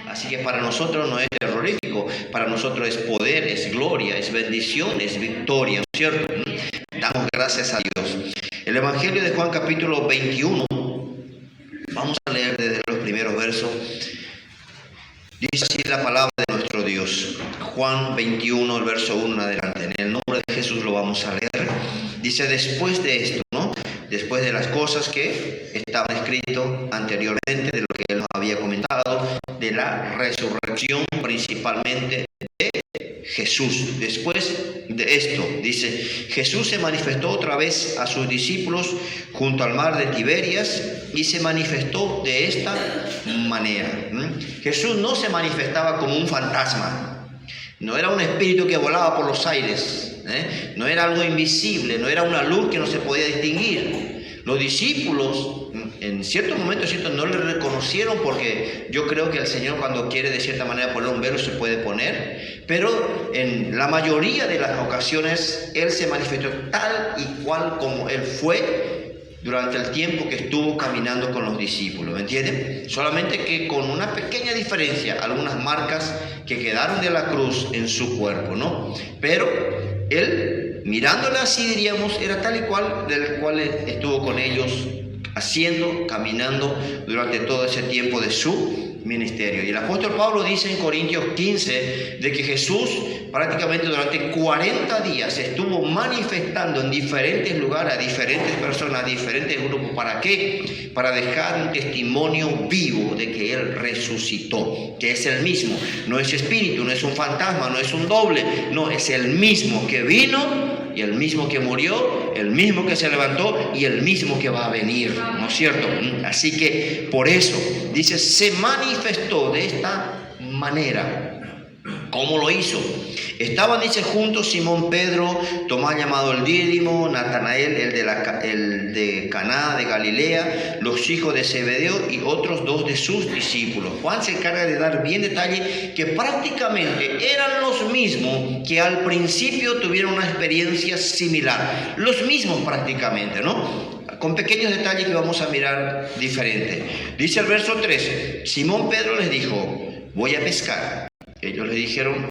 Así que para nosotros no es terrorífico, para nosotros es poder, es gloria, es bendición, es victoria, ¿no es cierto? Damos gracias a Dios. El Evangelio de Juan capítulo 21, vamos a leer desde los primeros versos. Dice así la palabra de nuestro Dios. Juan 21, el verso 1 en adelante. En el nombre de Jesús lo vamos a leer. Dice, después de esto, ¿no? Después de las cosas que estaban escritas anteriormente, de lo que él nos había comentado, de la resurrección principalmente de Jesús. Después de esto, dice, Jesús se manifestó otra vez a sus discípulos junto al mar de Tiberias y se manifestó de esta manera. Jesús no se manifestaba como un fantasma, no era un espíritu que volaba por los aires, no era algo invisible, no era una luz que no se podía distinguir. Los discípulos en ciertos momentos no le reconocieron, porque yo creo que el Señor, cuando quiere de cierta manera poner un velo, se puede poner, pero en la mayoría de las ocasiones Él se manifestó tal y cual como Él fue durante el tiempo que estuvo caminando con los discípulos, ¿me entienden? Solamente que con una pequeña diferencia, algunas marcas que quedaron de la cruz en su cuerpo, ¿no? Pero Él, mirándole así, diríamos, era tal y cual del cual estuvo con ellos, haciendo, caminando durante todo ese tiempo de su ministerio. Y el apóstol Pablo dice en Corintios 15 de que Jesús prácticamente durante 40 días estuvo manifestando en diferentes lugares a diferentes personas, a diferentes grupos. ¿Para qué? Para dejar un testimonio vivo de que Él resucitó, que es el mismo, no es espíritu, no es un fantasma, no es un doble, no, es el mismo que vino y el mismo que murió, el mismo que se levantó y el mismo que va a venir, ¿no es cierto? Así que por eso dice, se manifestó de esta manera. ¿Cómo lo hizo? Estaban, dice, juntos Simón Pedro, Tomás llamado el Dídimo, Natanael, el de Caná de Galilea, los hijos de Zebedeo y otros dos de sus discípulos. Juan se encarga de dar bien detalle que prácticamente eran los mismos que al principio tuvieron una experiencia similar. Los mismos prácticamente, ¿no? Con pequeños detalles que vamos a mirar diferente. Dice el verso 13, Simón Pedro les dijo, voy a pescar. Ellos le dijeron,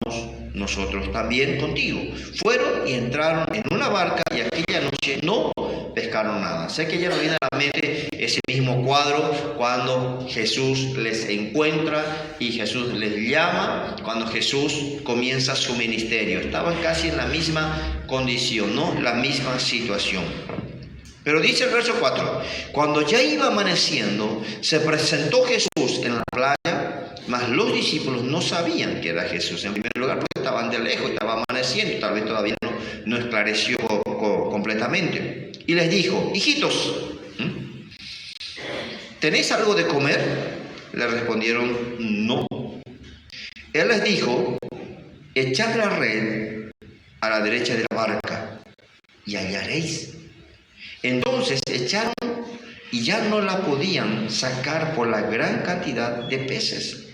vamos nosotros también contigo. Fueron y entraron en una barca y aquella noche no pescaron nada. Sé que ya nos viene a la mente ese mismo cuadro cuando Jesús les encuentra y Jesús les llama, cuando Jesús comienza su ministerio. Estaban casi en la misma condición, ¿no? La misma situación. Pero dice el verso 4, cuando ya iba amaneciendo, se presentó Jesús en la playa, mas los discípulos no sabían que era Jesús. En primer lugar, porque estaban de lejos, estaba amaneciendo, tal vez todavía no esclareció completamente. Y les dijo, hijitos, ¿tenéis algo de comer? Le respondieron, no. Él les dijo, echad la red a la derecha de la barca y hallaréis. Entonces echaron y ya no la podían sacar por la gran cantidad de peces.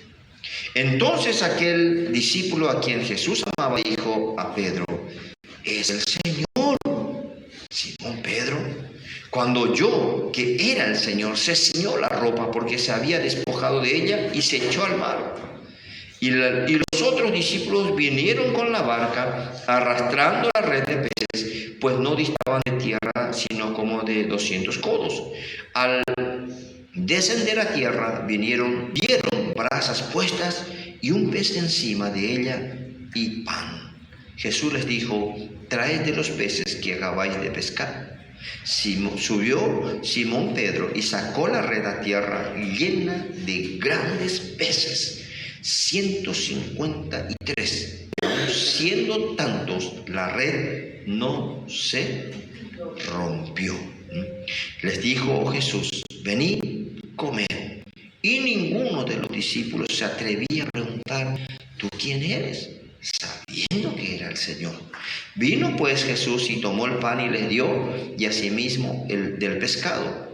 Entonces aquel discípulo a quien Jesús amaba dijo a Pedro, es el Señor. Simón Pedro, cuando oyó que era el Señor, se ciñó la ropa porque se había despojado de ella y se echó al mar. Y los otros discípulos vinieron con la barca arrastrando la red de peces, pues no distaban de tierra sino como de 200 codos. Al descender a tierra vieron brasas puestas y un pez encima de ella y pan. Jesús les dijo, traed de los peces que acabáis de pescar. Subió Simón Pedro y sacó la red a tierra llena de grandes peces, 153. Siendo tantos, la red no se rompió. Les dijo Jesús, venid, comed. Y ninguno de los discípulos se atrevía a preguntar, ¿tú quién eres?, sabiendo que era el Señor. Vino pues Jesús y tomó el pan y les dio, y asimismo el del pescado.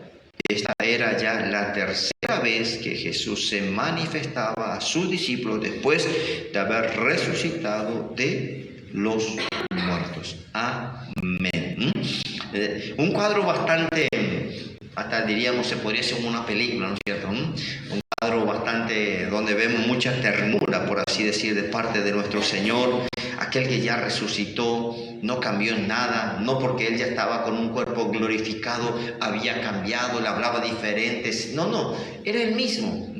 Esta era ya la tercera vez que Jesús se manifestaba a sus discípulos después de haber resucitado de los muertos. Amén. Un cuadro bastante, hasta diríamos, se podría hacer una película, ¿no es cierto? Un cuadro bastante mucha ternura, por así decir, de parte de nuestro Señor, aquel que ya resucitó, no cambió en nada, no porque Él ya estaba con un cuerpo glorificado, había cambiado, le hablaba diferente, no, era el mismo,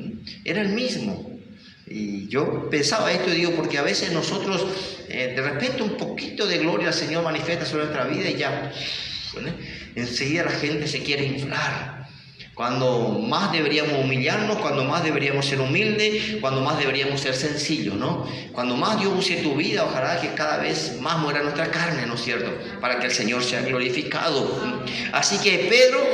era el mismo. Y yo pensaba esto, digo, porque a veces nosotros, de repente un poquito de gloria al Señor manifiesta sobre nuestra vida y ya, ¿no? Enseguida la gente se quiere inflar. Cuando más deberíamos humillarnos, cuando más deberíamos ser humildes, cuando más deberíamos ser sencillos, ¿no? Cuando más Dios use tu vida, ojalá que cada vez más muera nuestra carne, ¿no es cierto? Para que el Señor sea glorificado. Así que Pedro,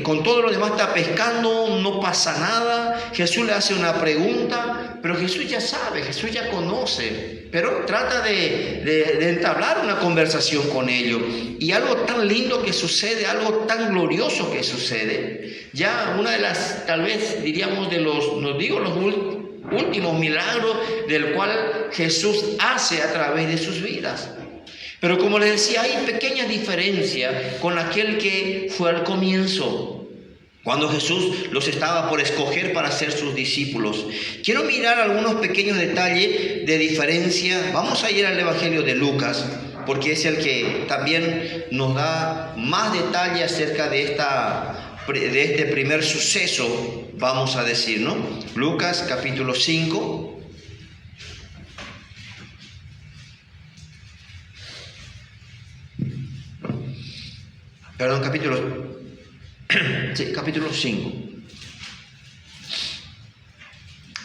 con todo lo demás está pescando, no pasa nada. Jesús le hace una pregunta, pero Jesús ya sabe, Jesús ya conoce. Pero trata de entablar una conversación con ellos. Y algo tan lindo que sucede, algo tan glorioso que sucede. Ya una de las, tal vez diríamos los últimos milagros del cual Jesús hace a través de sus vidas. Pero como les decía, hay pequeñas diferencias con aquel que fue al comienzo, cuando Jesús los estaba por escoger para ser sus discípulos. Quiero mirar algunos pequeños detalles de diferencia. Vamos a ir al Evangelio de Lucas, porque es el que también nos da más detalle acerca de este primer suceso, vamos a decir, ¿no? Lucas capítulo 5. Perdón, capítulo 5.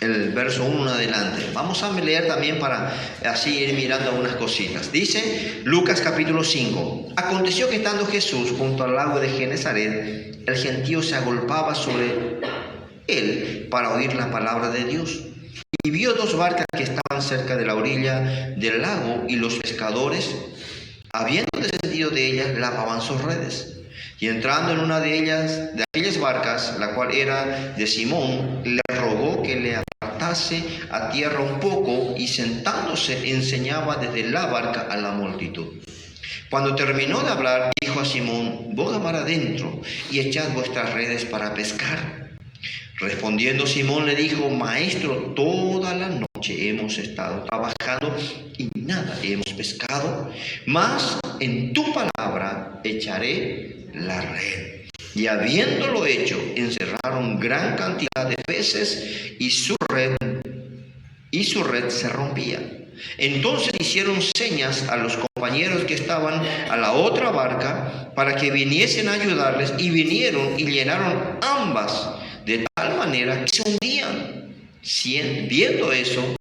El verso 1 en adelante. Vamos a leer también para así ir mirando algunas cositas. Dice Lucas capítulo 5. Aconteció que estando Jesús junto al lago de Genezaret, el gentío se agolpaba sobre él para oír la palabra de Dios. Y vio dos barcas que estaban cerca de la orilla del lago, y los pescadores, habiendo descendido de ellas, lavaban sus redes. Y entrando en una de aquellas barcas, la cual era de Simón, le rogó que le apartase a tierra un poco, y sentándose enseñaba desde la barca a la multitud. Cuando terminó de hablar, dijo a Simón: boga mar adentro y echad vuestras redes para pescar. Respondiendo Simón le dijo: Maestro, toda la noche hemos estado trabajando y nada hemos pescado, mas en tu palabra echaré la red. Y habiéndolo hecho, encerraron gran cantidad de peces, y su red se rompía. Entonces hicieron señas a los compañeros que estaban a la otra barca para que viniesen a ayudarles, y vinieron y llenaron ambas, de tal manera que se hundían. Viendo esto,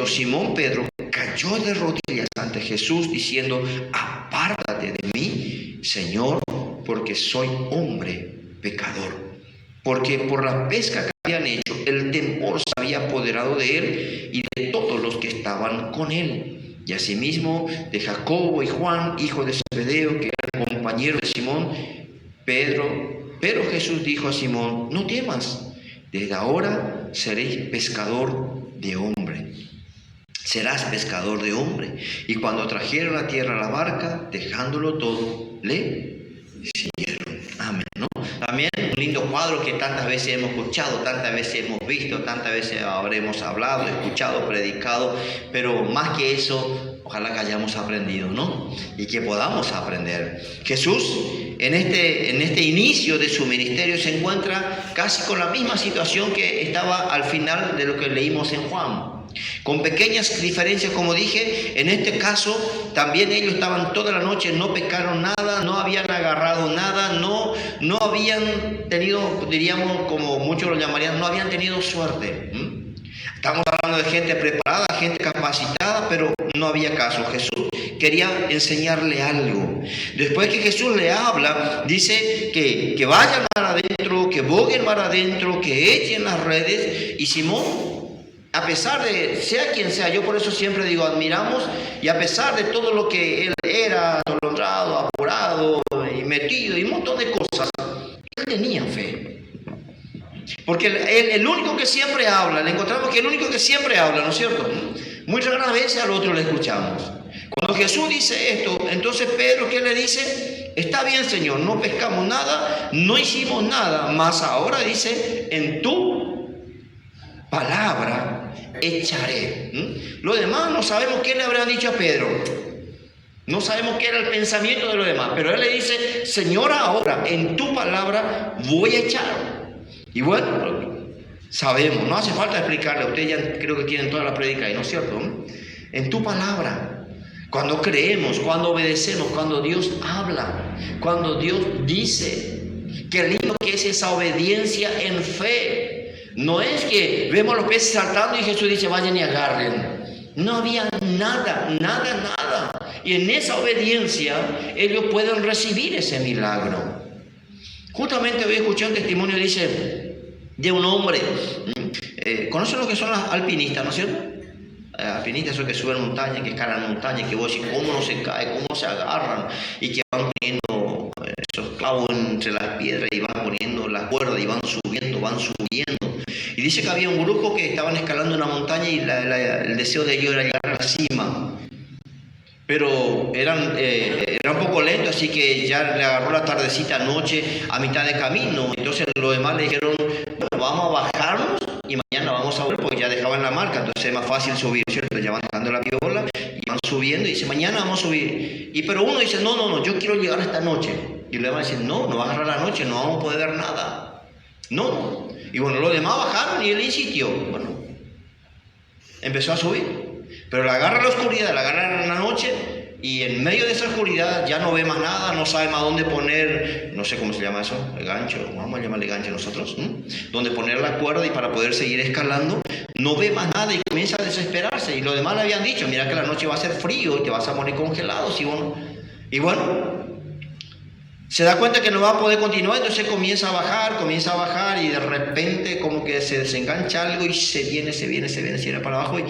Simón Pedro cayó de rodillas ante Jesús, diciendo: apártate de mí, Señor, porque soy hombre pecador. Porque por la pesca que habían hecho, el temor se había apoderado de él y de todos los que estaban con él. Y asimismo de Jacobo y Juan, hijo de Zebedeo, que eran compañeros de Simón Pedro. Pero Jesús dijo a Simón: no temas, desde ahora seréis pescador de hombre. Serás pescador de hombre. Y cuando trajeron a tierra la barca, dejándolo todo, le siguieron. Amén, ¿no? También un lindo cuadro que tantas veces hemos escuchado, tantas veces hemos visto, tantas veces habremos hablado, escuchado, predicado, pero más que eso, ojalá que hayamos aprendido, ¿no? Y que podamos aprender. Jesús, en este inicio de su ministerio, se encuentra casi con la misma situación que estaba al final de lo que leímos en Juan. Con pequeñas diferencias, como dije. En este caso también ellos estaban toda la noche, no pescaron nada, no habían agarrado nada, no habían tenido, diríamos, como muchos lo llamarían, no habían tenido suerte. Estamos hablando de gente preparada, gente capacitada, pero no había caso. Jesús quería enseñarle algo. Después que Jesús le habla, dice que vayan mar adentro, que boguen mar adentro, que echen las redes. Y Simón, a pesar de, sea quien sea, yo por eso siempre digo, admiramos, y a pesar de todo lo que él era, atolondrado, apurado y metido y un montón de cosas, él tenía fe. Porque el único que siempre habla, le encontramos que el único que siempre habla, ¿no es cierto? Muy raras veces al otro le escuchamos. Cuando Jesús dice esto, entonces Pedro, ¿qué le dice? Está bien, Señor, no pescamos nada, no hicimos nada, mas ahora dice, en tu palabra echaré. Lo demás no sabemos qué le habrán dicho a Pedro. No sabemos qué era el pensamiento de los demás, pero él le dice: Señor, ahora en tu palabra voy a echar. Y bueno, sabemos, no hace falta explicarle, ustedes ya creo que tienen toda la prédica ahí, ¿no es cierto? En tu palabra, cuando creemos, cuando obedecemos, cuando Dios habla, cuando Dios dice, qué lindo que es esa obediencia en fe. No es que vemos a los peces saltando y Jesús dice: vayan y agarren. No había nada. Y en esa obediencia ellos pueden recibir ese milagro. Justamente hoy escuché un testimonio, dice, de un hombre. ¿Conocen lo que son los alpinistas, no es cierto? Alpinistas son que suben montañas, que escalan montañas, que vos decís cómo no se cae, cómo se agarran, y que van poniendo esos clavos entre las piedras y van poniendo la cuerda y van subiendo. Y dice que había un grupo que estaban escalando una montaña y el deseo de ellos era llegar a la cima. Pero eran un poco lentos, así que ya le agarró la tardecita noche a mitad de camino. Entonces los demás le dijeron: bueno, vamos a bajarnos y mañana vamos a volver, porque ya dejaban la marca, entonces es más fácil subir, ¿cierto? Ya van dejando la piola y van subiendo y dice: mañana vamos a subir. Pero uno dice: no, yo quiero llegar esta noche. Y los demás dicen: no va a agarrar la noche, no vamos a poder ver nada. No. Y bueno, los demás bajaron y él insistió. Bueno, empezó a subir. Pero la agarra la oscuridad, la agarra en la noche, y en medio de esa oscuridad ya no ve más nada, no sabe más dónde poner, no sé cómo se llama eso, el gancho, vamos a llamarle gancho nosotros, dónde poner la cuerda y para poder seguir escalando. No ve más nada y comienza a desesperarse. Y los demás le habían dicho: mira que la noche va a ser frío y te vas a morir congelado. Y bueno, se da cuenta que no va a poder continuar, entonces comienza a bajar y de repente como que se desengancha algo y se viene para abajo, y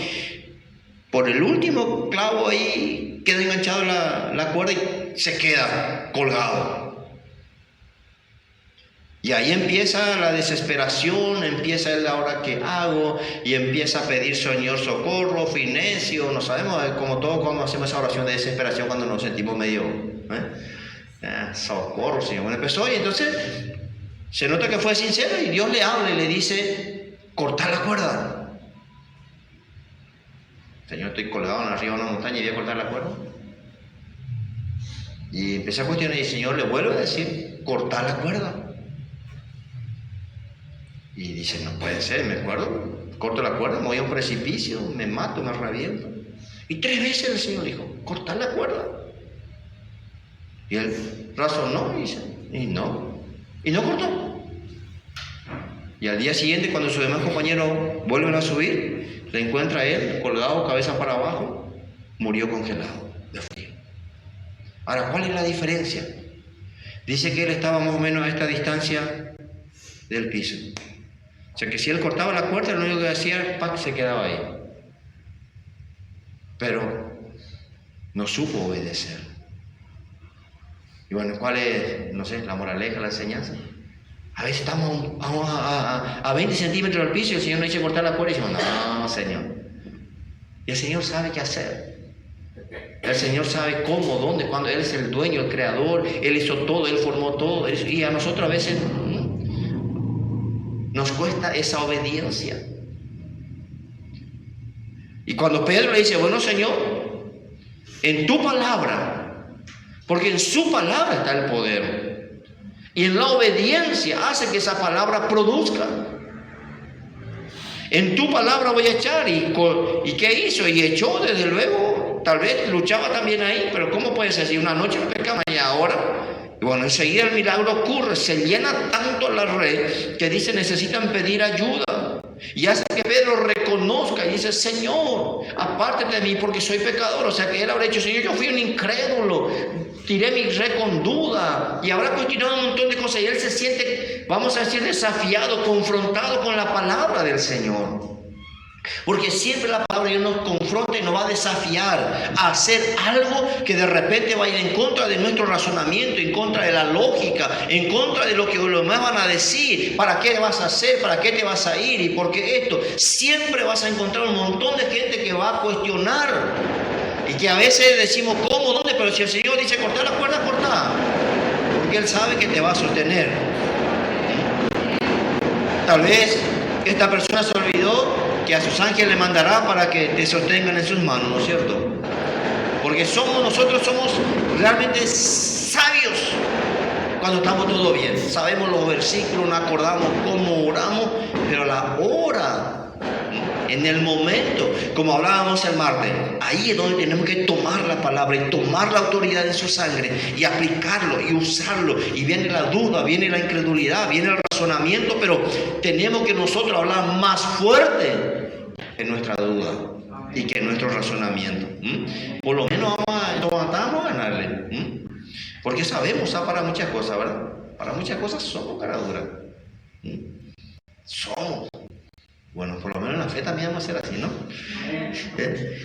por el último clavo ahí queda enganchado la cuerda y se queda colgado. Y ahí empieza la desesperación, empieza el ahora qué hago, y empieza a pedir: Señor, socorro, fui necio. No sabemos, como todos cuando hacemos esa oración de desesperación, cuando nos sentimos medio socorro, Señor. Bueno, empezó, y entonces se nota que fue sincero, y Dios le habla y le dice: cortar la cuerda. Señor, estoy colgado arriba de una montaña y voy a cortar la cuerda. Y empecé a cuestionar, y el Señor le vuelve a decir: cortar la cuerda. Y dice: no puede ser, me acuerdo, corto la cuerda, me voy a un precipicio, me mato, me reviento. Y 3 veces el Señor dijo: cortar la cuerda. Y él razonó y dice: y no cortó. Y al día siguiente, cuando sus demás compañeros vuelven a subir, le encuentra a él colgado, cabeza para abajo, murió congelado de frío. Ahora, ¿cuál es la diferencia? Dice que él estaba más o menos a esta distancia del piso. O sea que si él cortaba la cuerda, lo único que hacía, se quedaba ahí. Pero no supo obedecer. Y bueno, ¿cuál es, no sé, la moraleja, la enseñanza? A veces estamos a 20 centímetros del piso y el Señor nos dice cortar la cuerda y decimos: no, Señor. Y el Señor sabe qué hacer. El Señor sabe cómo, dónde, cuándo. Él es el dueño, el creador. Él hizo todo, Él formó todo. Y a nosotros a veces nos cuesta esa obediencia. Y cuando Pedro le dice: bueno, Señor, en tu palabra, porque en su palabra está el poder. Y en la obediencia hace que esa palabra produzca. En tu palabra voy a echar. ¿Y qué hizo? Y echó, desde luego. Tal vez luchaba también ahí, pero ¿cómo puede ser? Si una noche no pescaba y ahora. Y bueno, enseguida el milagro ocurre. Se llena tanto la red que dice: necesitan pedir ayuda. Y hace que Pedro reconozca y dice: Señor, apártate de mí porque soy pecador. O sea que él habrá dicho: Señor, yo fui un incrédulo, tiré mi red con duda, y habrá continuado un montón de cosas. Y él se siente, vamos a decir, desafiado, confrontado con la palabra del Señor. Porque siempre la palabra de Dios nos confronta y nos va a desafiar a hacer algo que de repente va a ir en contra de nuestro razonamiento, en contra de la lógica, en contra de lo que los demás van a decir. ¿Para qué vas a hacer? ¿Para qué te vas a ir? ¿Y por qué esto? Siempre vas a encontrar un montón de gente que va a cuestionar. Y que a veces decimos: ¿cómo? ¿Dónde? Pero si el Señor dice cortar la cuerda, corta. Porque Él sabe que te va a sostener. Tal vez esta persona se olvidó que que a sus ángeles le mandará para que te sostengan en sus manos, ¿no es cierto? Porque nosotros somos realmente sabios cuando estamos todo bien. Sabemos los versículos, nos acordamos cómo oramos, pero la hora, en el momento, como hablábamos el martes, ahí es donde tenemos que tomar la palabra y tomar la autoridad de su sangre y aplicarlo y usarlo. Y viene la duda, viene la incredulidad, viene el razonamiento, pero tenemos que nosotros hablar más fuerte en nuestra duda y que en nuestro razonamiento. Por lo menos vamos a ganarle. Porque sabemos, para muchas cosas, ¿verdad? Para muchas cosas somos cara dura. Somos. Bueno, por lo menos en la fe también vamos a ser así, ¿no?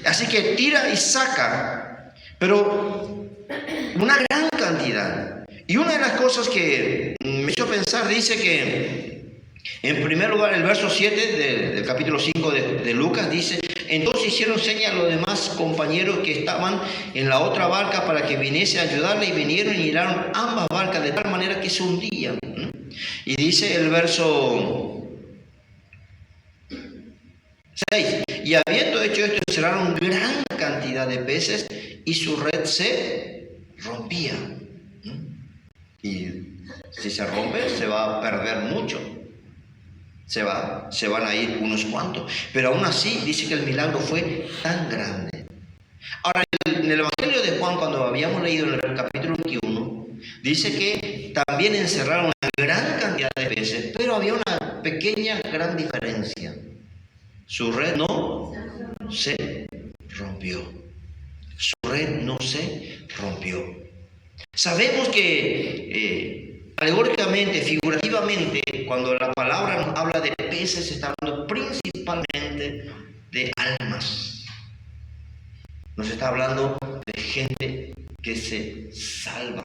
Así que tira y saca, pero una gran cantidad. Y una de las cosas que me hizo pensar, dice que, en primer lugar, el verso 7 del capítulo 5 de Lucas dice: entonces hicieron señas a los demás compañeros que estaban en la otra barca para que viniese a ayudarle, y vinieron y llenaron ambas barcas de tal manera que se hundían. Y dice el verso 6: y habiendo hecho esto, encerraron gran cantidad de peces y su red se rompía. Y si se rompe, se va a perder mucho. Se van a ir unos cuantos. Pero aún así, dice que el milagro fue tan grande. Ahora, en el Evangelio de Juan, cuando habíamos leído en el capítulo 21, dice que también encerraron una gran cantidad de peces, pero había una pequeña, gran diferencia. Su red no se rompió. Su red no se rompió. Sabemos que alegóricamente, figurativamente, cuando la palabra nos habla de peces, está hablando principalmente de almas. Nos está hablando de gente que se salva.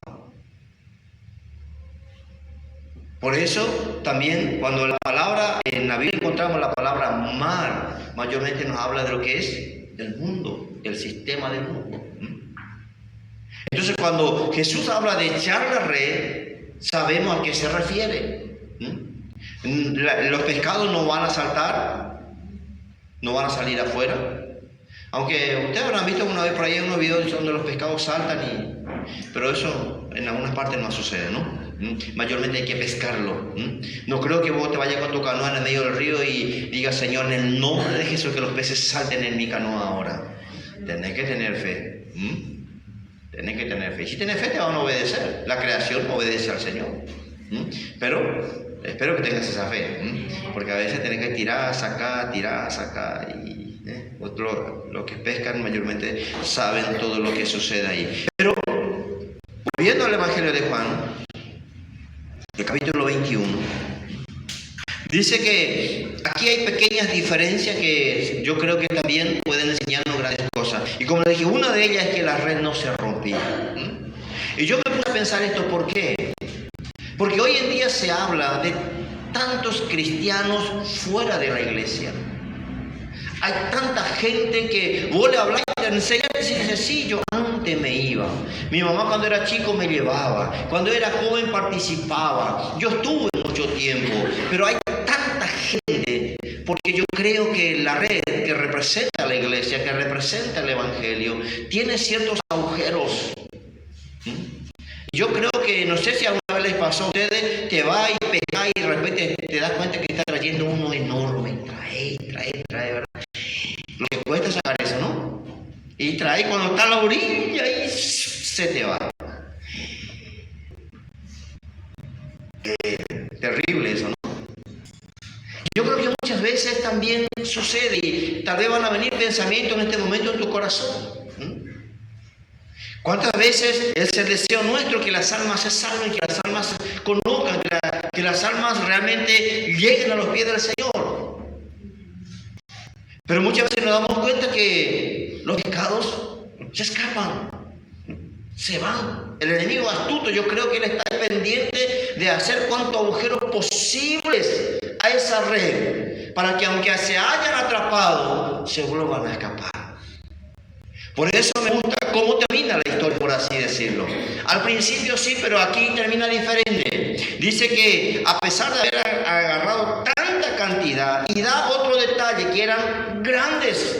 Por eso también cuando la palabra, en la Biblia encontramos la palabra mar, mayormente nos habla de lo que es el mundo, el sistema del mundo. Entonces cuando Jesús habla de echar la red, sabemos a qué se refiere. Los pescados no van a saltar, no van a salir afuera. Aunque ustedes habrán visto una vez por ahí unos videos donde los pescados saltan, pero eso en algunas partes no sucede, ¿no? Mayormente hay que pescarlo. No creo que vos te vayas con tu canoa en el medio del río y digas: Señor, en el nombre de Jesús, que los peces salten en mi canoa ahora. Tenés que tener fe. Tenés que tener fe. Si tenés fe, te van a obedecer. La creación obedece al Señor. Pero espero que tengas esa fe. Porque a veces tenés que tirar, sacar. Y los que pescan mayormente saben todo lo que sucede ahí. Pero volviendo al Evangelio de Juan, el capítulo 21, dice que aquí hay pequeñas diferencias que yo creo que también pueden enseñarnos grandes cosas. Y como les dije, una de ellas es que la red no se rompía. Y yo me puse a pensar esto, ¿por qué? Porque hoy en día se habla de tantos cristianos fuera de la iglesia. Hay tanta gente que vos le hablas y te enseñas y dices: sí, yo antes me iba. Mi mamá cuando era chico me llevaba. Cuando era joven participaba. Yo estuve mucho tiempo. Pero hay tanta gente, porque yo creo que la red que representa a la iglesia, que representa el evangelio, tiene ciertos agujeros. Yo creo que, no sé si alguna vez les pasó a ustedes, que va y pesca y de repente te das cuenta que está trayendo uno enorme. Trae, ¿verdad? Lo que cuesta sacar eso, ¿no? Y trae cuando está a la orilla y se te va. Terrible eso, ¿no? Yo creo que muchas veces también sucede, y tal vez van a venir pensamientos en este momento en tu corazón. ¿Cuántas veces es el deseo nuestro que las almas se salven, que las almas se conozcan, que las almas realmente lleguen a los pies del Señor? Pero muchas veces nos damos cuenta que los pecados se escapan, se van. El enemigo astuto, yo creo que él está pendiente de hacer cuantos agujeros posibles a esa red, para que aunque se hayan atrapado, se vuelvan a escapar. Por eso me gusta cómo termina la historia, por así decirlo. Al principio sí, pero aquí termina diferente. Dice que a pesar de haber agarrado tanta cantidad, y da otro detalle, que eran grandes.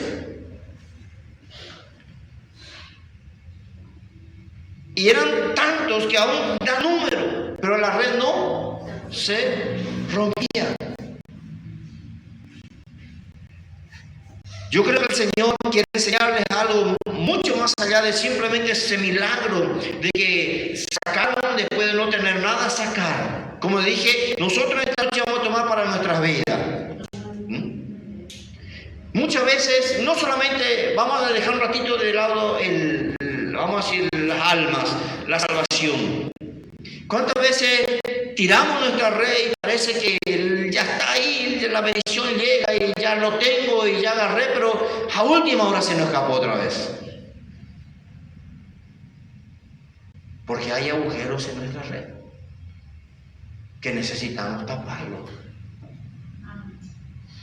Y eran tantos que aún da número, pero la red no se rompía. Yo creo que el Señor quiere enseñarles algo mucho más allá de simplemente ese milagro de que sacaron después de no tener nada, sacar. Como dije, nosotros esta noche vamos a tomar para nuestras vidas. Muchas veces, no solamente vamos a dejar un ratito de lado vamos a decir, las almas, la salvación. ¿Cuántas veces tiramos nuestra red y parece que ya está ahí, la bendición llega y ya lo tengo y ya agarré, pero a última hora se nos escapó otra vez? Porque hay agujeros en nuestra red que necesitamos taparlos.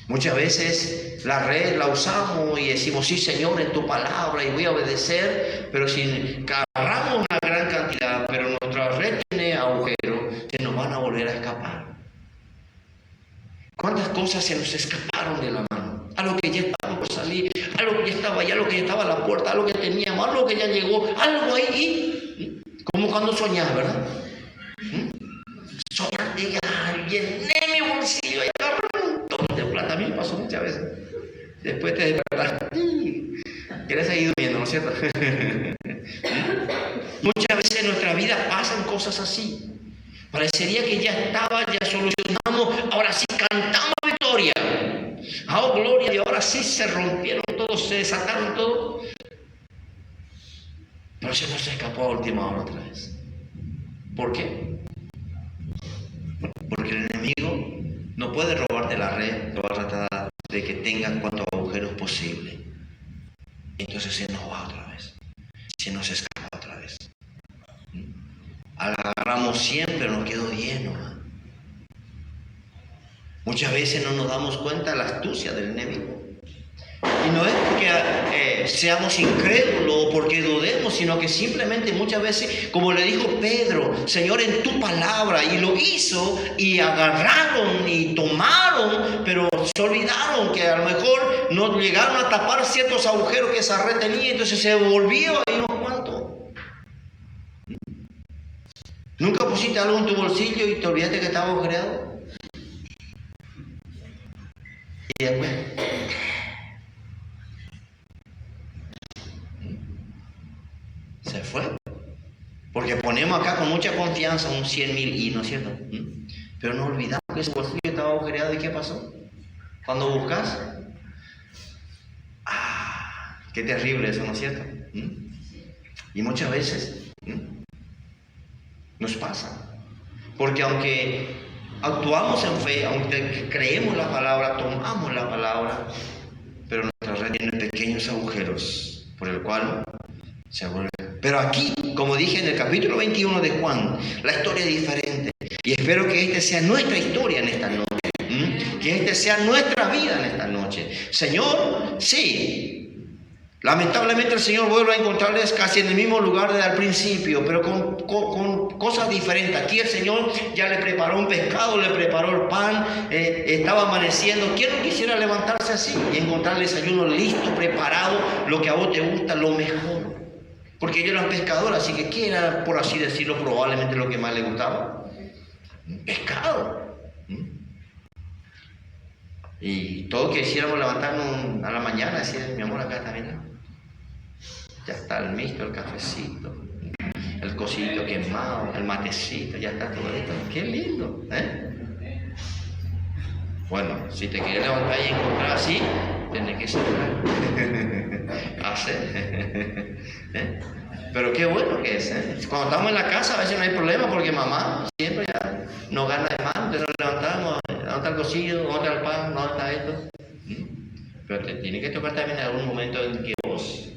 Muchas veces la red la usamos y decimos, sí Señor, en tu palabra y voy a obedecer, pero si agarramos una gran cantidad, pero nuestra red tiene agujeros, se nos van a volver a escapar. ¿Cuántas cosas se nos escaparon de la mano? Algo que ya estaba por salir, algo que ya estaba allá, algo que ya estaba a la puerta, algo que teníamos, algo que ya llegó, algo ahí, como cuando soñás, ¿verdad? Soñaste, llené mi bolsillo y agarré un montón de plata. A mí me pasó muchas veces. Después te despertaste. Quieres seguir durmiendo, ¿no es cierto? Muchas veces en nuestra vida pasan cosas así. Parecería que ya estaba, ya solucionamos, ahora sí cantamos victoria. Oh, gloria, y ahora sí se rompieron todos, se desataron todos. Pero se nos escapó a última hora otra vez. ¿Por qué? Porque el enemigo no puede robarte la red, te va a tratar de que tengas cuantos agujeros posible. Entonces se nos va otra vez, se nos escapa otra vez. Agarramos siempre, nos quedó lleno. Muchas veces no nos damos cuenta de la astucia del enemigo. Y no es porque seamos incrédulos o porque dudemos, sino que simplemente muchas veces, como le dijo Pedro, Señor, en tu palabra, y lo hizo, y agarraron y tomaron, pero se olvidaron que a lo mejor no llegaron a tapar ciertos agujeros que esa red tenía, entonces se volvió ahí unos cuantos. ¿Nunca pusiste algo en tu bolsillo y te olvidaste que estaba agujereado? Y después... se fue. Porque ponemos acá con mucha confianza un 100,000 y, ¿no es cierto? Pero no olvidamos que ese bolsillo estaba agujereado. ¿Y qué pasó? Cuando buscas, qué terrible eso, ¿no es cierto? Y muchas veces nos pasa. Porque aunque actuamos en fe, aunque creemos la palabra, tomamos la palabra, pero nuestra red tiene pequeños agujeros por el cual se vuelve. Pero aquí, como dije en el capítulo 21 de Juan, la historia es diferente. Y espero que esta sea nuestra historia en esta noche. Que esta sea nuestra vida en esta noche. Señor, sí. Lamentablemente el Señor vuelve a encontrarles casi en el mismo lugar desde el principio, pero con cosas diferentes. Aquí el Señor ya le preparó un pescado, le preparó el pan, estaba amaneciendo. ¿Quién no quisiera levantarse así y encontrar el desayuno listo, preparado, lo que a vos te gusta, lo mejor? Porque ellos eran pescadores, así que ¿qué era, por así decirlo, probablemente lo que más les gustaba? Pescado. Y todos quisiéramos levantarnos a la mañana y decir, mi amor, acá está, mira. Ya está el mixto, el cafecito, el cosito quemado, el matecito, ya está todo esto. ¡Qué lindo! Bueno, si te quieres levantar y encontrar así, tienes que saber hacer. Pero qué bueno que es. Cuando estamos en la casa a veces no hay problema porque mamá siempre ya nos gana de mano, entonces nos levantamos, ¿dónde está el cocido? ¿Dónde está el pan? ¿Dónde está esto? Pero te tiene que tocar también en algún momento en que vos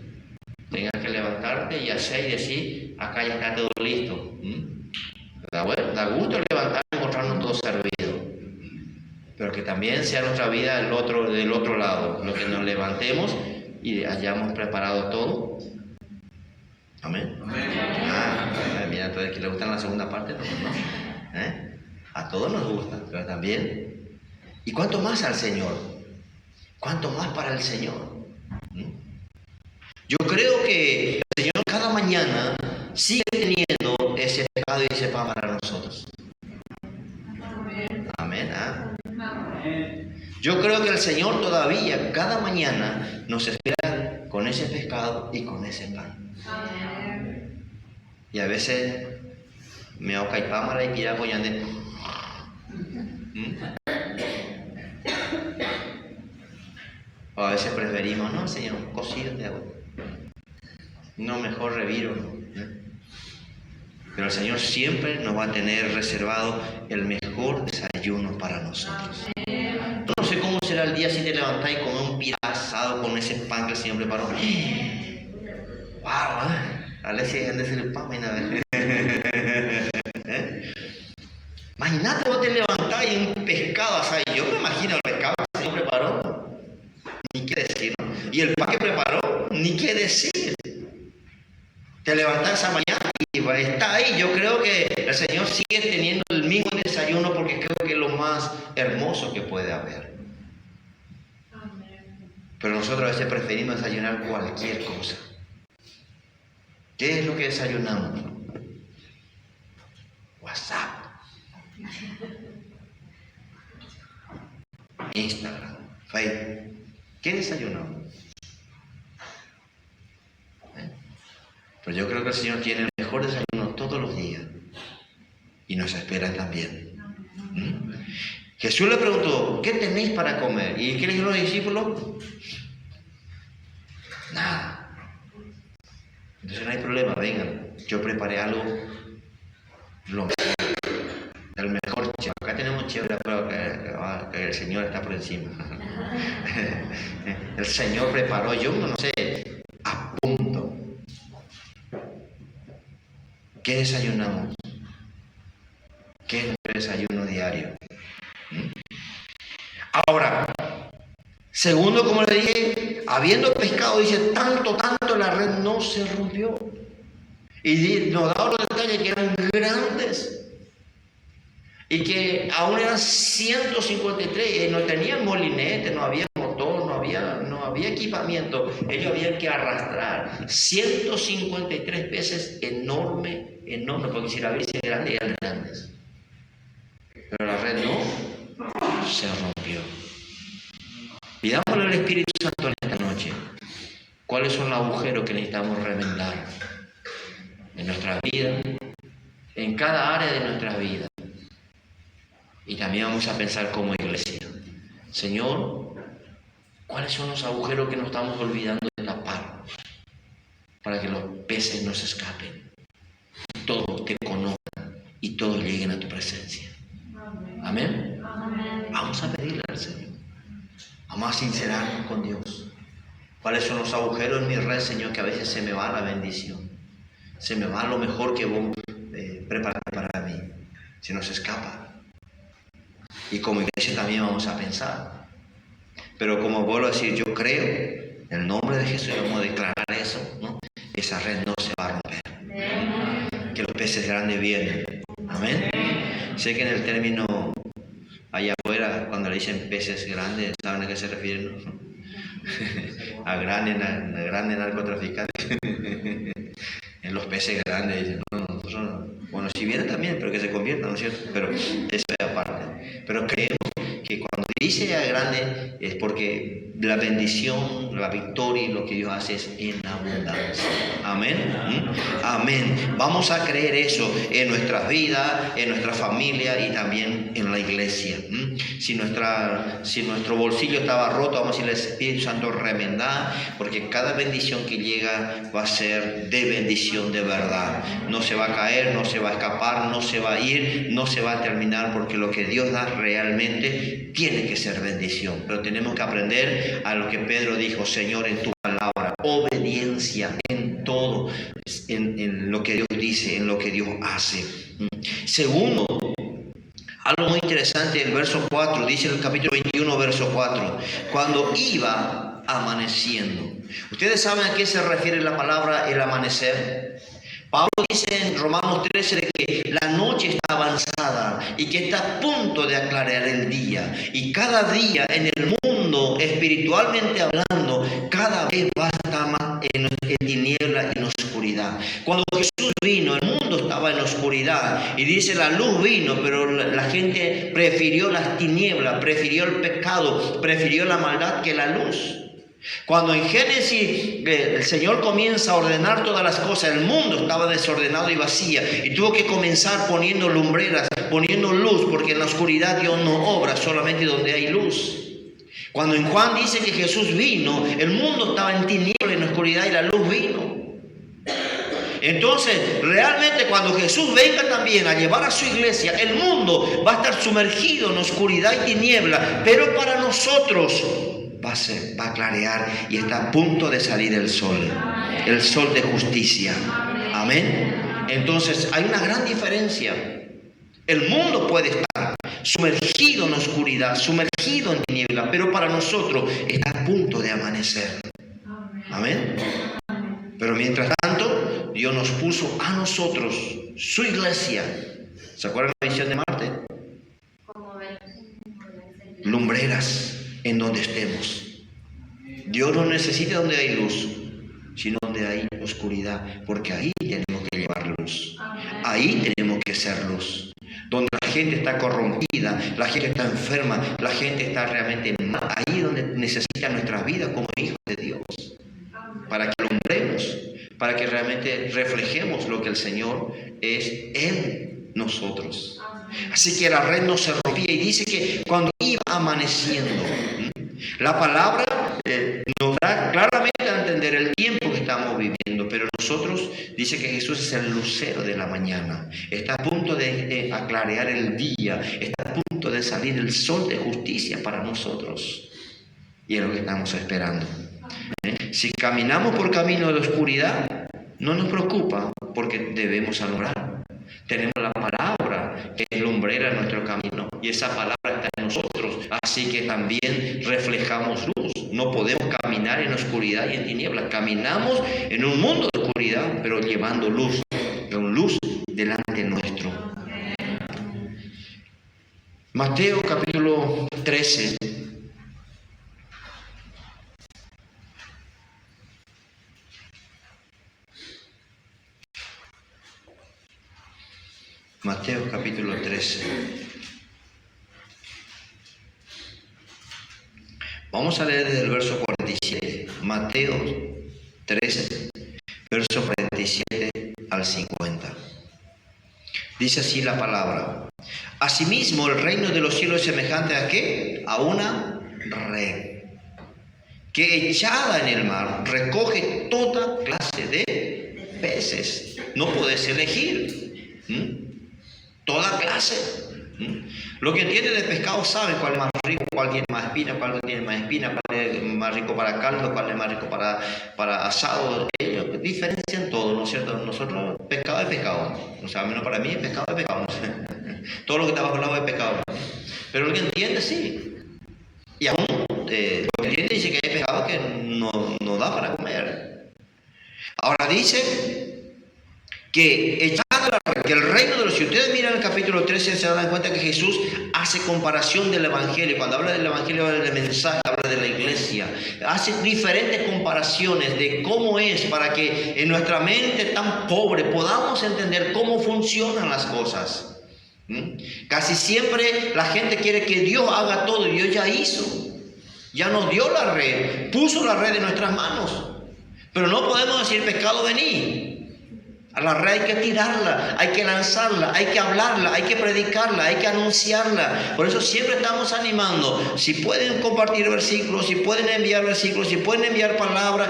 tengas que levantarte y hacer y decir, acá ya está todo listo. Da gusto levantar y encontrarnos todo servido. Pero que también sea nuestra vida del otro lado, lo que nos levantemos y hayamos preparado todo Amén. Mira, a todos que le gustan la segunda parte, ¿no? A todos nos gusta, pero también. ¿Y cuánto más al Señor? ¿Cuánto más para el Señor? Yo creo que el Señor cada mañana sigue teniendo ese pecado y ese pan para nosotros. Amén. Yo creo que el Señor todavía cada mañana nos espera con ese pescado y con ese pan. Y a veces me ahoga y pámara y quiera apoyando. O a veces preferimos, no, Señor, cocido de agua. No, mejor reviro. Pero el Señor siempre nos va a tener reservado el mejor desayuno para nosotros. No sé cómo será el día si te levantás y comes un pedazado con ese pan que el Señor preparó. ¡Wow! Alexia, ¿dónde se le pan? Imagínate vos te levantás y un pescado así. Yo me imagino el pescado que el Señor preparó. Ni qué decir, ¿no? Y el pan que preparó, ni qué decir. Te levantás esa mañana y está ahí. Yo creo que el Señor sigue teniendo el mismo desayuno porque creo que es lo más hermoso que puede haber. Pero nosotros a veces preferimos desayunar cualquier cosa. ¿Qué es lo que desayunamos? WhatsApp, Instagram, Facebook. ¿Qué desayunamos? Pero yo creo que el Señor tiene el mejor desayuno todos los días y nos espera también. Jesús le preguntó, ¿qué tenéis para comer? ¿Y qué le dijeron los discípulos? Nada. Entonces no hay problema, vengan, yo preparé algo lo mejor, el mejor chef. Acá tenemos chef, pero que el Señor está por encima. El Señor preparó, yo no sé, a punto. ¿Qué desayunamos? ¿Qué es nuestro desayuno diario? Ahora, segundo, como le dije, habiendo pescado, dice, tanto, la red no se rompió. Y nos da otros detalles que eran grandes. Y que aún eran 153, no tenían molinete, no había motor, no había equipamiento. Ellos habían que arrastrar 153 peces enorme, porque si la ves grande, eran grandes. Pero la red no se rompió. Pidámosle al Espíritu Santo en esta noche. ¿Cuáles son los agujeros que necesitamos remendar en nuestra vida, en cada área de nuestra vida? Y también vamos a pensar como iglesia. Señor, ¿cuáles son los agujeros que nos estamos olvidando de tapar para que los peces no se escapen? Todos te conozcan y todos lleguen a tu presencia. Amén. Vamos a pedirle al Señor. Vamos a sincerarnos con Dios. ¿Cuáles son los agujeros en mi red, Señor, que a veces se me va la bendición? Se me va lo mejor que vos preparaste para mí. Se nos escapa. Y como iglesia también vamos a pensar. Pero como vuelvo a decir, yo creo, en el nombre de Jesús, vamos a declarar eso, ¿no? Esa red no se va a romper. Que los peces grandes vienen. Amén. Sé que en el término allá afuera, cuando le dicen peces grandes, ¿saben a qué se refieren? ¿No? a grandes narcotraficantes. En los peces grandes dicen, no, nosotros no. Bueno, si vienen también, pero que se conviertan, ¿no es cierto? Pero eso es aparte. Pero creemos que cuando dice a grande es porque la bendición, la victoria y lo que Dios hace es en abundancia. Amén. Amén. Vamos a creer eso en nuestras vidas, en nuestra familia y también en la iglesia. Si nuestro bolsillo estaba roto, vamos a decirle al Espíritu Santo, remendar, porque cada bendición que llega va a ser de bendición de verdad. No se va a caer, no se va a escapar, no se va a ir, no se va a terminar, porque lo que Dios da realmente tiene que ser bendición. Pero tenemos que aprender a lo que Pedro dijo: Señor, en tu palabra, obediencia en todo, en lo que Dios dice, en lo que Dios hace. Segundo, algo muy interesante, el verso 4, dice en el capítulo 21, verso 4, cuando iba amaneciendo. ¿Ustedes saben a qué se refiere la palabra el amanecer? Pablo dice en Romanos 13 de que la noche está avanzada y que está a punto de aclarar el día. Y cada día en el mundo, espiritualmente hablando, cada vez va a estar más en tiniebla y en oscuridad. Cuando Jesús vino, el mundo estaba en oscuridad. Y dice, la luz vino, pero la gente prefirió las tinieblas, prefirió el pecado, prefirió la maldad que la luz. Cuando en Génesis el Señor comienza a ordenar todas las cosas, el mundo estaba desordenado y vacía y tuvo que comenzar poniendo lumbreras, poniendo luz, porque en la oscuridad Dios no obra, solamente donde hay luz. Cuando en Juan dice que Jesús vino, el mundo estaba en tiniebla, en oscuridad, y la luz vino. Entonces, realmente cuando Jesús venga también a llevar a su iglesia, el mundo va a estar sumergido en oscuridad y tiniebla, pero para nosotros va a clarear y está a punto de salir el sol de justicia. Amén. Entonces hay una gran diferencia. El mundo puede estar sumergido en oscuridad, sumergido en tiniebla, pero para nosotros está a punto de amanecer. Amén. Pero mientras tanto, Dios nos puso a nosotros, su iglesia. ¿Se acuerdan la visión de Marte? Lumbreras en donde estemos. Dios no necesita donde hay luz, sino donde hay oscuridad, porque ahí tenemos que llevar luz. Ahí tenemos que ser luz. Donde la gente está corrompida, la gente está enferma, la gente está realmente mal. Ahí es donde necesita nuestra vida como hijos de Dios, para que alumbremos, para que realmente reflejemos lo que el Señor es en nosotros. Así que la red no se rompía, y dice que cuando iba amaneciendo, la palabra nos da claramente a entender el tiempo que estamos viviendo, pero nosotros, dice que Jesús es el lucero de la mañana, está a punto de aclarear el día, está a punto de salir el sol de justicia para nosotros, y es lo que estamos esperando. Si caminamos por camino de oscuridad, no nos preocupa, porque debemos alumbrar. Tenemos la palabra que es lumbrera en nuestro camino, y esa palabra está en nosotros, así que también reflejamos luz. No podemos caminar en oscuridad y en tinieblas. Caminamos en un mundo de oscuridad, pero llevando luz, con luz delante nuestro. Mateo capítulo 13. Mateo capítulo 13. Vamos a leer desde el verso 47. Mateo 13, verso 47 al 50. Dice así la palabra. Asimismo, el reino de los cielos es semejante ¿a qué? A una red que echada en el mar recoge toda clase de peces. No puedes elegir. Toda clase. Lo que entiende de pescado sabe cuál es más rico, cuál tiene más espina, cuál no tiene más espina, cuál es más rico para caldo, cuál es más rico para asado. Ellos diferencian todo, ¿no es cierto? Nosotros, pescado es pescado. O sea, menos para mí, pescado es pescado. Todo lo que está bajo el agua es pescado. Pero lo que entiende, sí. Y aún lo que entiende dice que hay pescado que no da para comer. Ahora dice que el reino de los... Si ustedes miran el capítulo 13, se dan cuenta que Jesús hace comparación del Evangelio. Cuando habla del Evangelio, habla del mensaje, habla de la iglesia. Hace diferentes comparaciones de cómo es, para que en nuestra mente tan pobre podamos entender cómo funcionan las cosas. Casi siempre la gente quiere que Dios haga todo, y Dios ya hizo. Ya nos dio la red, puso la red en nuestras manos. Pero no podemos decir, pescado, vení. A la red hay que tirarla, hay que lanzarla, hay que hablarla, hay que predicarla, hay que anunciarla. Por eso siempre estamos animando. Si pueden compartir versículos, si pueden enviar versículos, si pueden enviar palabras,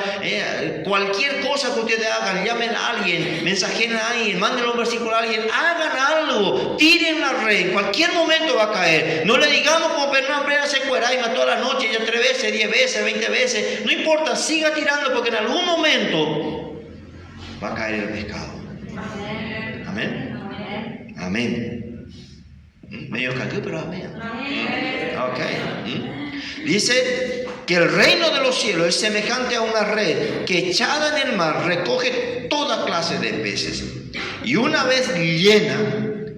cualquier cosa que ustedes hagan, llamen a alguien, mensajeren a alguien, manden un versículo a alguien, hagan algo, tiren la red, en cualquier momento va a caer. No le digamos como Pernán Brera se cuera y mató a la noche ya 3 veces, 10 veces, 20 veces. No importa, siga tirando, porque en algún momento va a caer el pescado. Amén. Amén. Medio cayó, pero amén. Ok. Dice que el reino de los cielos es semejante a una red que echada en el mar recoge toda clase de peces. Y una vez llena,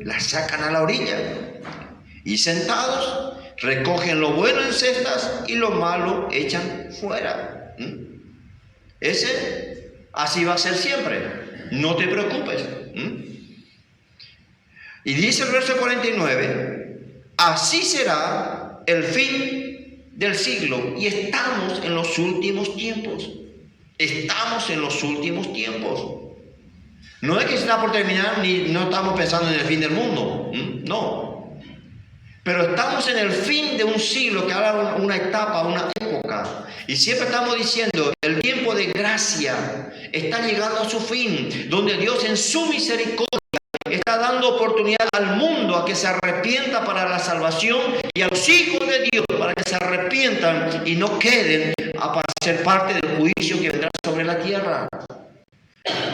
la sacan a la orilla. Y sentados, recogen lo bueno en cestas y lo malo echan fuera. Así va a ser siempre. No te preocupes. Y dice el verso 49, así será el fin del siglo. Y estamos en los últimos tiempos. Estamos en los últimos tiempos. No es que está por terminar, ni no estamos pensando en el fin del mundo. No. Pero estamos en el fin de un siglo, que habla una etapa, una época. Y siempre estamos diciendo, el tiempo de gracia está llegando a su fin, donde Dios en su misericordia está dando oportunidad al mundo a que se arrepienta para la salvación y a los hijos de Dios para que se arrepientan y no queden para ser parte del juicio que vendrá sobre la tierra.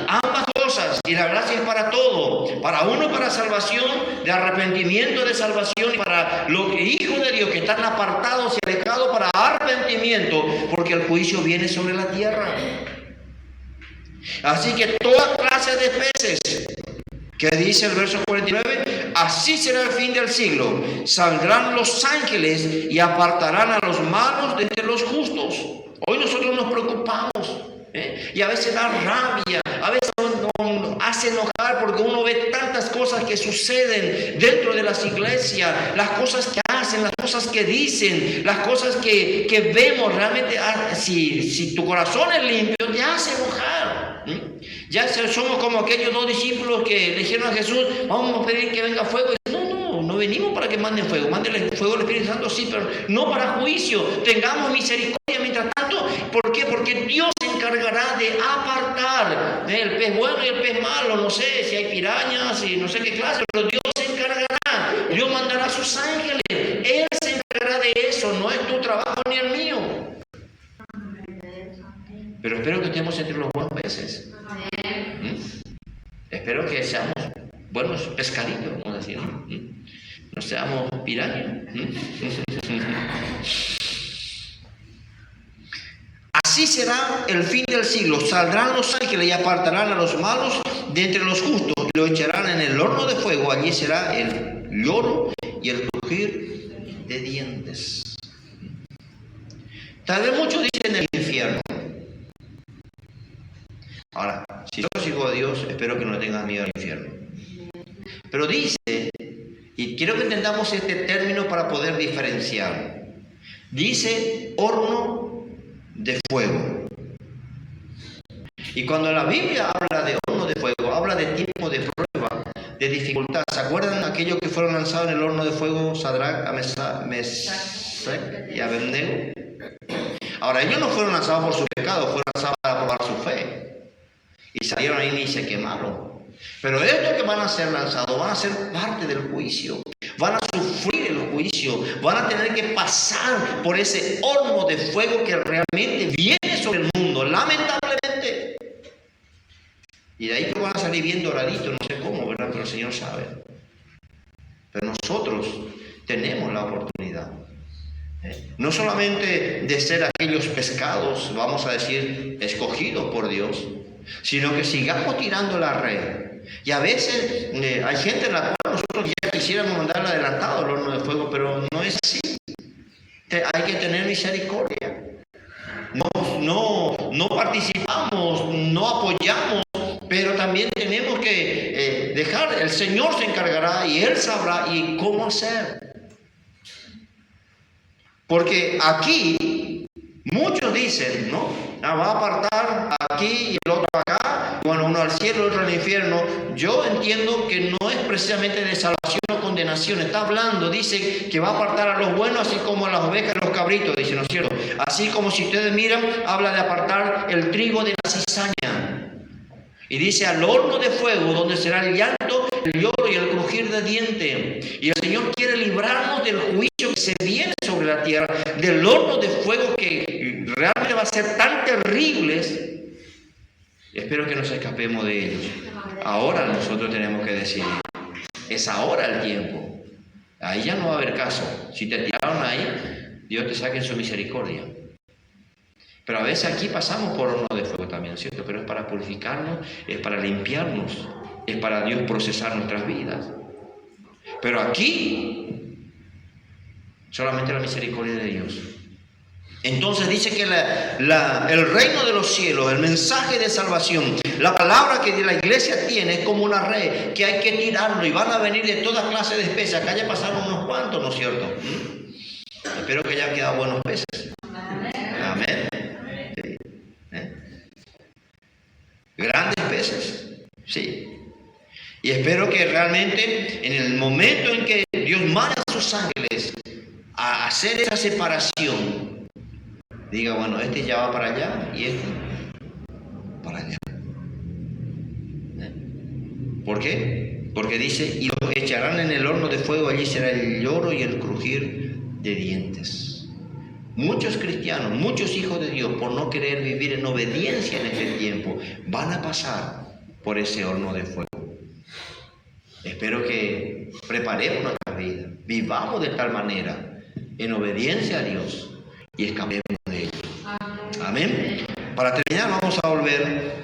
Ambas cosas, y la gracia es para todo, para uno para salvación, de arrepentimiento de salvación, y para los hijos de Dios que están apartados y alejados para arrepentimiento, porque el juicio viene sobre la tierra. Así que toda clase de peces, que dice el verso 49, así será el fin del siglo, saldrán los ángeles y apartarán a los malos de entre los justos. Hoy nosotros nos preocupamos. Y a veces da rabia, a veces nos hace enojar porque uno ve tantas cosas que suceden dentro de las iglesias, las cosas que hacen, las cosas que dicen, las cosas que vemos. Realmente, si tu corazón es limpio, te hace enojar. Ya somos como aquellos dos discípulos que le dijeron a Jesús, vamos a pedir que venga fuego. No venimos para que manden fuego, mándenle fuego al Espíritu Santo, sí, pero no para juicio. Tengamos misericordia mientras tanto. ¿Por qué? Porque Dios se encargará de apartar el pez bueno y el pez malo. No sé si hay pirañas y no sé qué clase, pero Dios se encargará. Dios mandará a sus ángeles. Él se encargará de eso. No es tu trabajo ni el mío. Pero espero que estemos entre los buenos peces. Espero que seamos buenos pescadillos, vamos a decir. No seamos pirañas. Así será el fin del siglo. Saldrán los ángeles y apartarán a los malos de entre los justos y lo echarán en el horno de fuego. Allí será el lloro y el crujir de dientes. Tal vez muchos dicen el infierno. Ahora, si sos hijo de Dios, espero que no tengas miedo al infierno. Pero dice, y quiero que entendamos este término para poder diferenciar. Dice horno de fuego. Y cuando la Biblia habla de horno de fuego, habla de tiempo de prueba, de dificultad. ¿Se acuerdan aquellos que fueron lanzados en el horno de fuego, Sadrach, Mesach y Abednego? Ahora, ellos no fueron lanzados por su pecado, fueron lanzados para probar su fe. Y salieron ahí y se quemaron. Pero estos que van a ser lanzados van a ser parte del juicio. Van a sufrir el juicio. Van a tener que pasar por ese horno de fuego que realmente viene sobre el mundo, lamentablemente. Y de ahí que van a salir bien doraditos, no sé cómo, ¿verdad? Pero el Señor sabe. Pero nosotros tenemos la oportunidad. No solamente de ser aquellos pescados, vamos a decir, escogidos por Dios, sino que sigamos tirando la red. Y a veces hay gente en la cual nosotros ya quisiéramos mandarla adelantado al horno de fuego, pero no es así. Hay que tener misericordia. No participamos, no apoyamos, pero también tenemos que dejar, el Señor se encargará y Él sabrá y cómo hacer. Porque aquí muchos dicen, ¿no? Va a apartar aquí y el otro acá, bueno, uno al cielo, el otro al infierno. Yo entiendo que no es precisamente de salvación o condenación. Está hablando, dice que va a apartar a los buenos, así como a las ovejas y los cabritos, dice, ¿no es cierto? Así como si ustedes miran, habla de apartar el trigo de la cizaña. Y dice al horno de fuego, donde será el llanto, el lloro y el crujir de dientes. Y el Señor quiere librarnos del juicio que se viene sobre la tierra, del horno de fuego que realmente va a ser tan terribles. Espero que nos escapemos de ellos. Ahora nosotros tenemos que decir, es ahora el tiempo. Ahí ya no va a haber caso. Si te tiraron ahí, Dios te saque en su misericordia. Pero a veces aquí pasamos por horno de fuego también, ¿cierto? Pero es para purificarnos, es para limpiarnos, es para Dios procesar nuestras vidas. Pero aquí, solamente la misericordia de Dios. Entonces dice que el reino de los cielos, el mensaje de salvación, la palabra que la iglesia tiene es como una red que hay que tirarlo y van a venir de todas clases de especies. Acá ya pasaron unos cuantos, ¿no es cierto? Espero que hayan quedado buenos peces. Amén. Grandes peces, sí. Y espero que realmente en el momento en que Dios manda a sus ángeles a hacer esa separación, diga, bueno, este ya va para allá y este para allá. ¿Por qué? Porque dice, y los echarán en el horno de fuego, allí será el lloro y el crujir de dientes. Muchos cristianos, muchos hijos de Dios, por no querer vivir en obediencia en este tiempo, van a pasar por ese horno de fuego. Espero que preparemos nuestra vida, vivamos de tal manera, en obediencia a Dios, y escapemos de ello. Amén. Para terminar, vamos a volver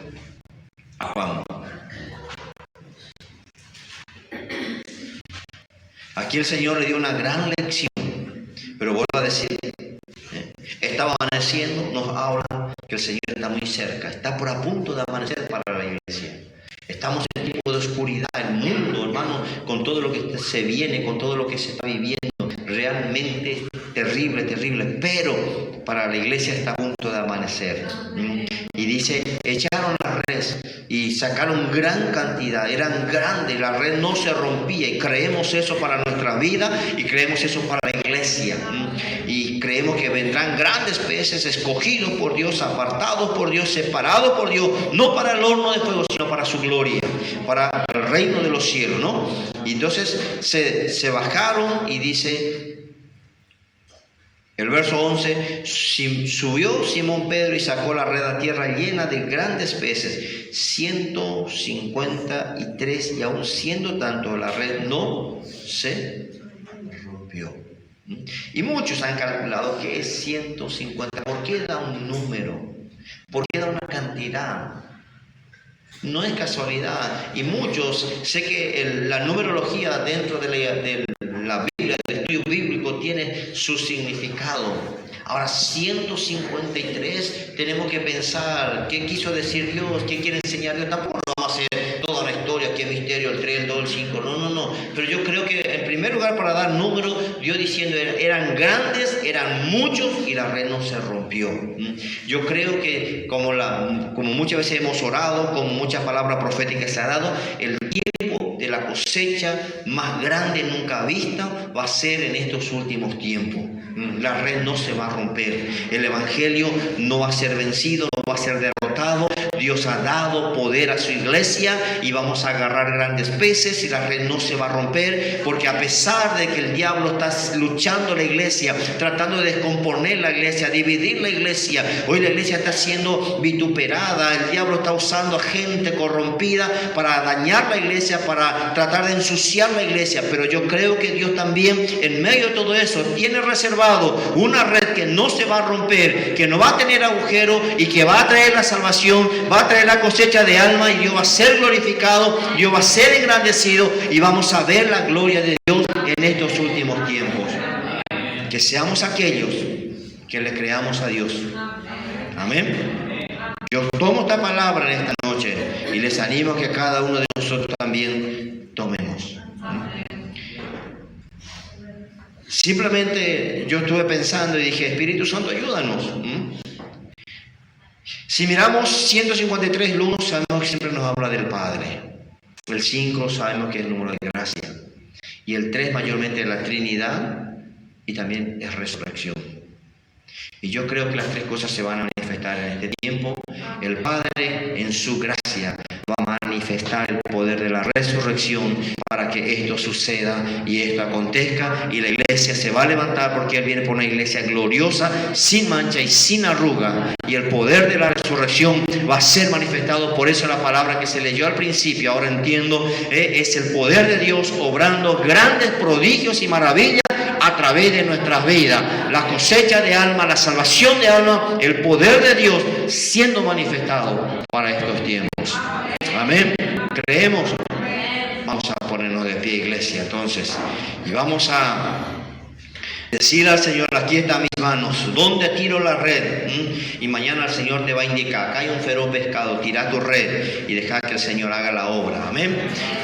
a Juan. Aquí el Señor le dio una gran lección, pero vuelvo a decir, estaba amaneciendo, nos habla que el Señor está muy cerca, está por a punto de amanecer para la iglesia. Estamos en tiempo de oscuridad, el mundo, hermano, con todo lo que se viene, con todo lo que se está viviendo, realmente terrible, terrible, pero para la iglesia está a punto de amanecer. Y dice, echaron la red y sacaron gran cantidad, eran grandes, la red no se rompía, y creemos eso para nuestra vida y creemos eso para la iglesia. Y creemos que vendrán grandes peces escogidos por Dios, apartados por Dios, separados por Dios, no para el horno de fuego, sino para su gloria, para el reino de los cielos, ¿no? Y entonces se bajaron y dice el verso 11, subió Simón Pedro y sacó la red a tierra llena de grandes peces, 153, y aún siendo tanto la red no se rompió. Y muchos han calculado que es 150. ¿Por qué da un número? ¿Por qué da una cantidad? No es casualidad. Y muchos, sé que la numerología dentro de la Biblia, el estudio bíblico, tiene su significado. Ahora, 153, tenemos que pensar qué quiso decir Dios, qué quiere enseñar Dios. Tampoco vamos a hacer toda la historia, qué misterio, el 3, el 2, el 5. No. Pero yo creo que en primer lugar, para dar números, Dios diciendo eran grandes, eran muchos y la red no se rompió. Yo creo que como muchas veces hemos orado, como muchas palabras proféticas se ha dado, el tiempo de la cosecha más grande nunca vista va a ser en estos últimos tiempos. La red no se va a romper, el evangelio no va a ser vencido, no va a ser derrotado. Dios ha dado poder a su iglesia y vamos a agarrar grandes peces y la red no se va a romper, porque a pesar de que el diablo está luchando la iglesia, tratando de descomponer la iglesia, dividir la iglesia, hoy la iglesia está siendo vituperada, el diablo está usando a gente corrompida para dañar la iglesia, para tratar de ensuciar la iglesia, pero yo creo que Dios también en medio de todo eso tiene reservado una red que no se va a romper, que no va a tener agujero y que va a traer la salvación, va a traer la cosecha de alma, y Dios va a ser glorificado, Dios va a ser engrandecido y vamos a ver la gloria de Dios en estos últimos tiempos. Que seamos aquellos que le creamos a Dios. Amén. Yo tomo esta palabra en esta noche y les animo a que cada uno de nosotros también tomemos. Simplemente yo estuve pensando y dije, Espíritu Santo, ayúdanos. Si miramos 153, el 1 sabemos que siempre nos habla del Padre. El 5 sabemos que es el número de gracia. Y el 3 mayormente de la Trinidad y también es resurrección. Y yo creo que las tres cosas se van a manifestar en este tiempo. El Padre en su gracia va a manifestar el poder de la resurrección para que esto suceda y esto acontezca, y la iglesia se va a levantar, porque Él viene por una iglesia gloriosa, sin mancha y sin arruga, y el poder de la resurrección va a ser manifestado. Por eso la palabra que se leyó al principio, ahora entiendo, es el poder de Dios obrando grandes prodigios y maravillas a través de nuestras vidas. La cosecha de alma, la salvación de alma, el poder de Dios siendo manifestado para estos tiempos. Amén. ¿Creemos? Vamos a ponernos de pie, iglesia, entonces, y vamos a decirle al Señor: aquí están mis manos, ¿dónde tiro la red? Y mañana el Señor te va a indicar: acá hay un feroz pescado, tira tu red y deja que el Señor haga la obra. Amén.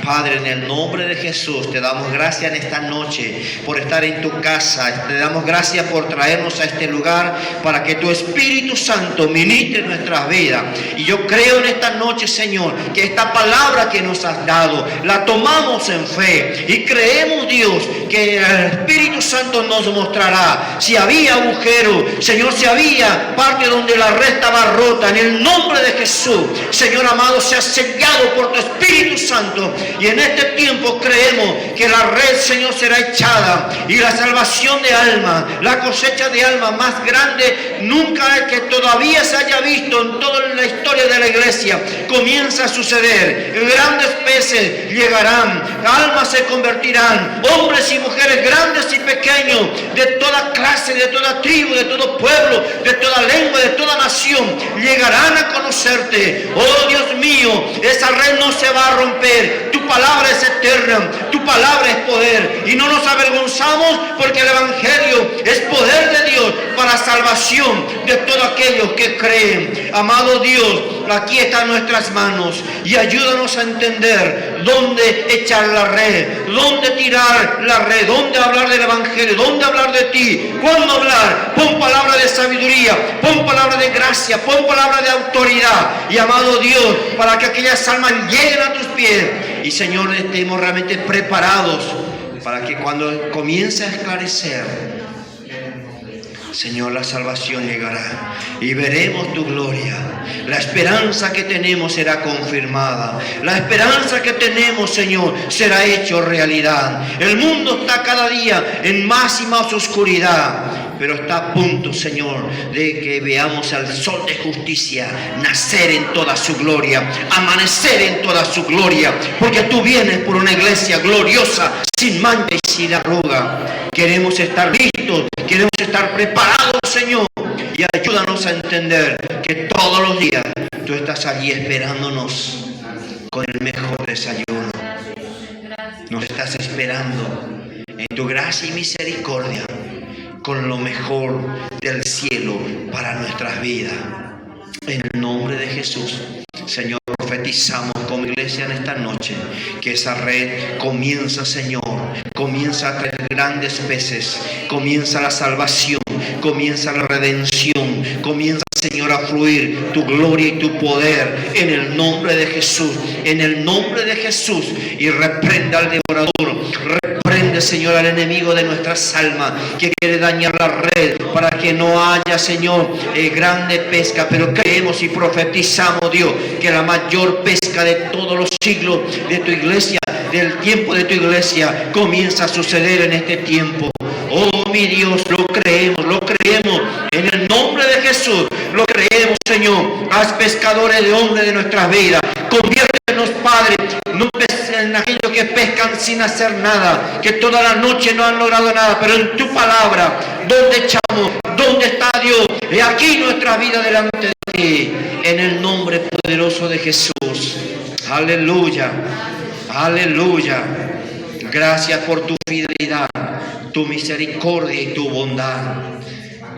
Padre, en el nombre de Jesús te damos gracias en esta noche por estar en tu casa. Te damos gracias por traernos a este lugar para que tu Espíritu Santo ministre nuestras vidas. Y yo creo en esta noche, Señor, que esta palabra que nos has dado la tomamos en fe y creemos, Dios, que el Espíritu Santo nos mostrará si había agujero, Señor, si había parte donde la red estaba rota. En el nombre de Jesús, Señor amado, sea sellado por tu Espíritu Santo, y en este tiempo creemos que la red, Señor, será echada, y la salvación de alma, la cosecha de alma más grande nunca que todavía se haya visto en toda la historia de la iglesia comienza a suceder. Grandes peces llegarán, almas se convertirán, hombres y mujeres grandes y pequeños, de toda clase, de toda tribu, de todo pueblo, de toda lengua, de toda nación, llegarán a conocerte. Oh Dios mío, esa red no se va a romper. Tu palabra es eterna, tu palabra es poder, y no nos avergonzamos porque el Evangelio es poder de Dios para salvación de todos aquellos que creen. Amado Dios, aquí están nuestras manos, y ayúdanos a entender dónde echar la red, dónde tirar la red, dónde hablar del Evangelio, dónde hablar de ti, cuándo hablar. Pon palabra de sabiduría, pon palabra de gracia, pon palabra de autoridad, y amado Dios, para que aquellas almas lleguen a tus pies, y Señor, estemos realmente preparados para que cuando comience a esclarecer, Señor, la salvación llegará y veremos tu gloria. La esperanza que tenemos será confirmada. La esperanza que tenemos, Señor, será hecho realidad. El mundo está cada día en más y más oscuridad, pero está a punto, Señor, de que veamos al sol de justicia nacer en toda su gloria, amanecer en toda su gloria, porque tú vienes por una iglesia gloriosa, sin mancha y sin arruga. Queremos estar listos, queremos estar preparados, Señor, y ayúdanos a entender que todos los días tú estás allí esperándonos con el mejor desayuno. Nos estás esperando en tu gracia y misericordia con lo mejor del cielo para nuestras vidas. En el nombre de Jesús, Señor, profetizamos como iglesia en esta noche que esa red comienza, Señor, comienza a traer grandes peces, comienza la salvación, comienza la redención, comienza, Señor, a fluir tu gloria y tu poder en el nombre de Jesús, en el nombre de Jesús. Y reprenda al devorador, reprende, Señor, al enemigo de nuestras almas que quiere dañar la red para que no haya, Señor, grande pesca. Pero creemos y profetizamos, Dios, que la mayor pesca de todos los siglos de tu iglesia, del tiempo de tu iglesia, comienza a suceder en este tiempo. Oh mi Dios, lo creemos en el nombre de Jesús, lo creemos, Señor. Haz pescadores de hombres de nuestras vidas, conviértenos, Padre, no en aquellos que pescan sin hacer nada, que toda la noche no han logrado nada, pero en tu palabra, ¿dónde echamos? ¿Dónde está Dios? He aquí nuestra vida delante de ti, en el nombre poderoso de Jesús. Aleluya, aleluya. Gracias por tu fidelidad, tu misericordia y tu bondad.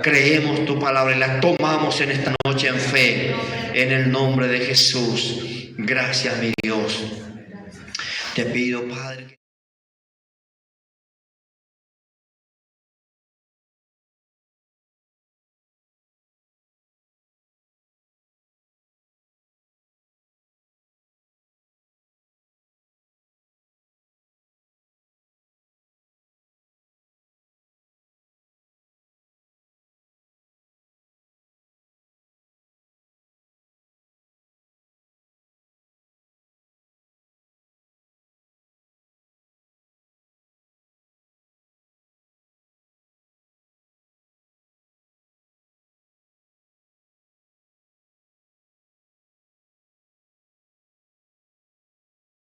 Creemos tu palabra y la tomamos en esta noche en fe, en el nombre de Jesús. Gracias, mi Dios. Te pido, Padre.